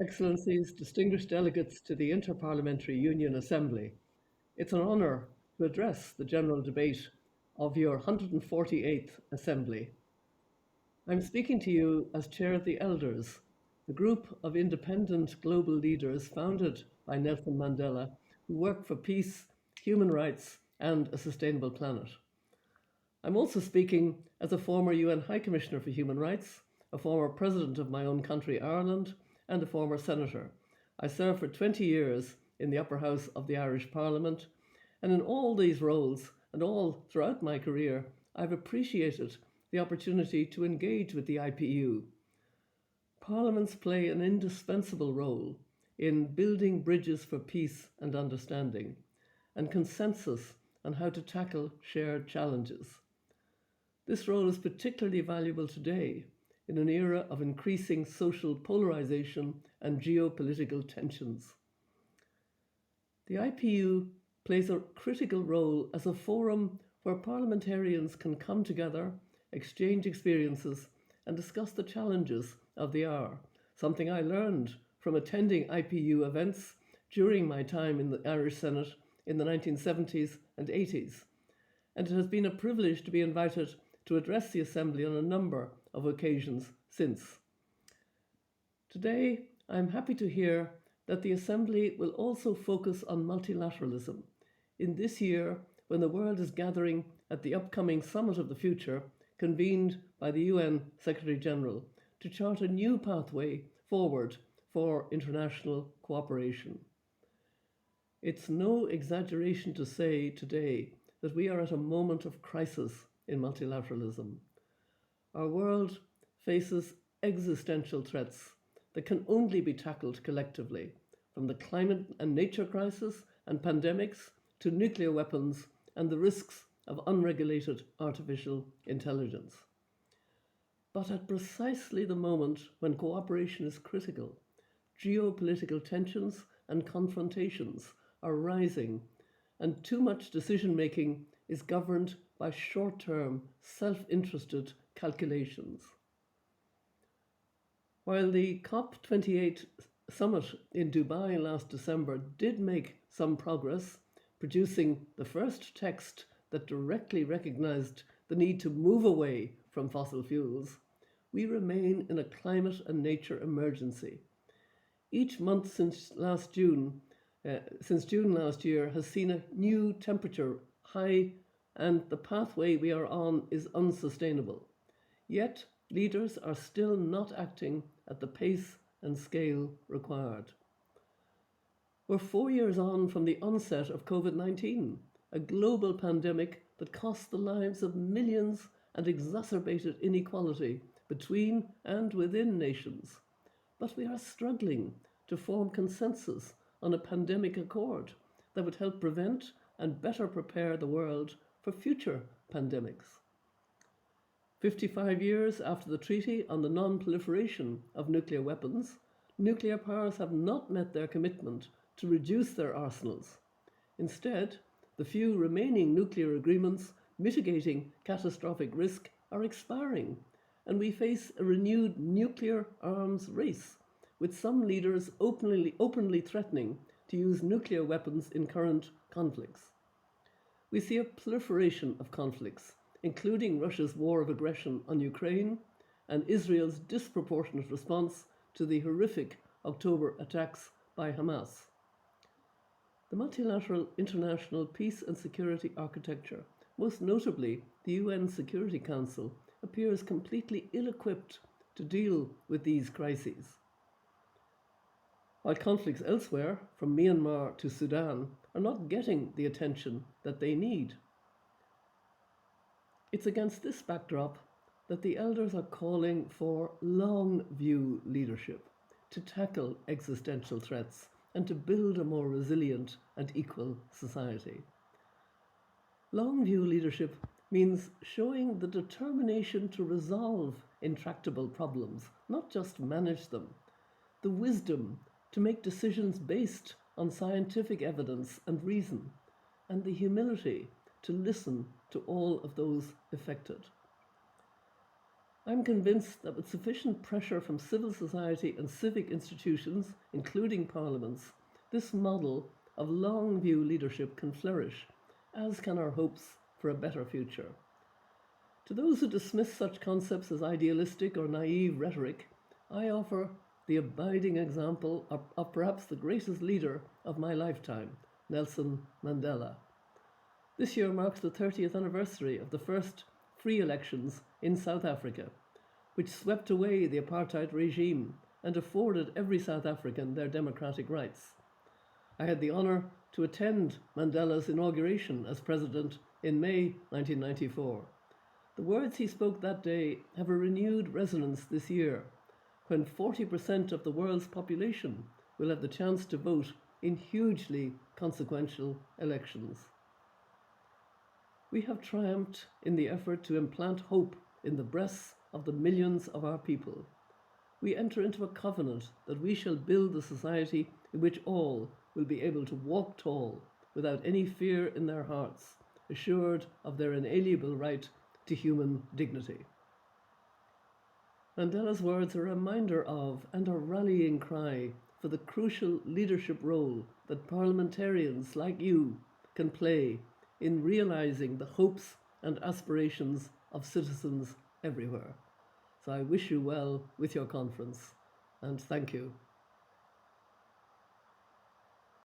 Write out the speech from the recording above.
Excellencies, distinguished delegates to the Inter-Parliamentary Union Assembly, it's an honour to address the general debate of your 148th Assembly. I'm speaking to you as Chair of the Elders, the group of independent global leaders founded by Nelson Mandela who work for peace, human rights, and a sustainable planet. I'm also speaking as a former UN High Commissioner for Human Rights, a former President of my own country, Ireland, and a former Senator. I served for 20 years in the upper house of the Irish Parliament, and in all these roles and all throughout my career, I've appreciated the opportunity to engage with the IPU. Parliaments play an indispensable role in building bridges for peace and understanding and consensus on how to tackle shared challenges. This role is particularly valuable today in an era of increasing social polarization and geopolitical tensions. The IPU plays a critical role as a forum where parliamentarians can come together, exchange experiences, and discuss the challenges of the hour, something I learned from attending IPU events during my time in the Irish Senate in the 1970s and 80s. And it has been a privilege to be invited to address the Assembly on a number of occasions since. Today, I am happy to hear that the Assembly will also focus on multilateralism. In this year, when the world is gathering at the upcoming Summit of the Future, convened by the UN Secretary General, to chart a new pathway forward for international cooperation. It's no exaggeration to say today that we are at a moment of crisis in multilateralism. Our world faces existential threats that can only be tackled collectively, from the climate and nature crisis and pandemics to nuclear weapons and the risks of unregulated artificial intelligence. But at precisely the moment when cooperation is critical, geopolitical tensions and confrontations are rising, and too much decision making is governed by short term, self interested calculations. While the COP28 summit in Dubai last December did make some progress, producing the first text that directly recognized the need to move away from fossil fuels, we remain in a climate and nature emergency. Each month since June last year, has seen a new temperature high, and the pathway we are on is unsustainable. Yet, leaders are still not acting at the pace and scale required. We're 4 years on from the onset of COVID-19, a global pandemic that cost the lives of millions and exacerbated inequality between and within nations. But we are struggling to form consensus on a pandemic accord that would help prevent and better prepare the world for future pandemics. 55 years after the Treaty on the Non-Proliferation of Nuclear Weapons, nuclear powers have not met their commitment to reduce their arsenals. Instead, the few remaining nuclear agreements mitigating catastrophic risk are expiring, and we face a renewed nuclear arms race, with some leaders openly threatening to use nuclear weapons in current conflicts. We see a proliferation of conflicts, including Russia's war of aggression on Ukraine and Israel's disproportionate response to the horrific October attacks by Hamas. The multilateral international peace and security architecture, most notably the UN Security Council, appears completely ill-equipped to deal with these crises. While conflicts elsewhere, from Myanmar to Sudan, are not getting the attention that they need. It's against this backdrop that the elders are calling for long-view leadership to tackle existential threats and to build a more resilient and equal society. Long-view leadership means showing the determination to resolve intractable problems, not just manage them, the wisdom to make decisions based on scientific evidence and reason, and the humility to listen to all of those affected. I'm convinced that with sufficient pressure from civil society and civic institutions, including parliaments, this model of long view leadership can flourish, as can our hopes for a better future. To those who dismiss such concepts as idealistic or naive rhetoric, I offer the abiding example of perhaps the greatest leader of my lifetime, Nelson Mandela. This year marks the 30th anniversary of the first free elections in South Africa, which swept away the apartheid regime and afforded every South African their democratic rights. I had the honour to attend Mandela's inauguration as president in May 1994. The words he spoke that day have a renewed resonance this year, when 40% of the world's population will have the chance to vote in hugely consequential elections. We have triumphed in the effort to implant hope in the breasts of the millions of our people. We enter into a covenant that we shall build a society in which all will be able to walk tall without any fear in their hearts, assured of their inalienable right to human dignity. Mandela's words are a reminder of and a rallying cry for the crucial leadership role that parliamentarians like you can play in realizing the hopes and aspirations of citizens everywhere. So I wish you well with your conference, and thank you.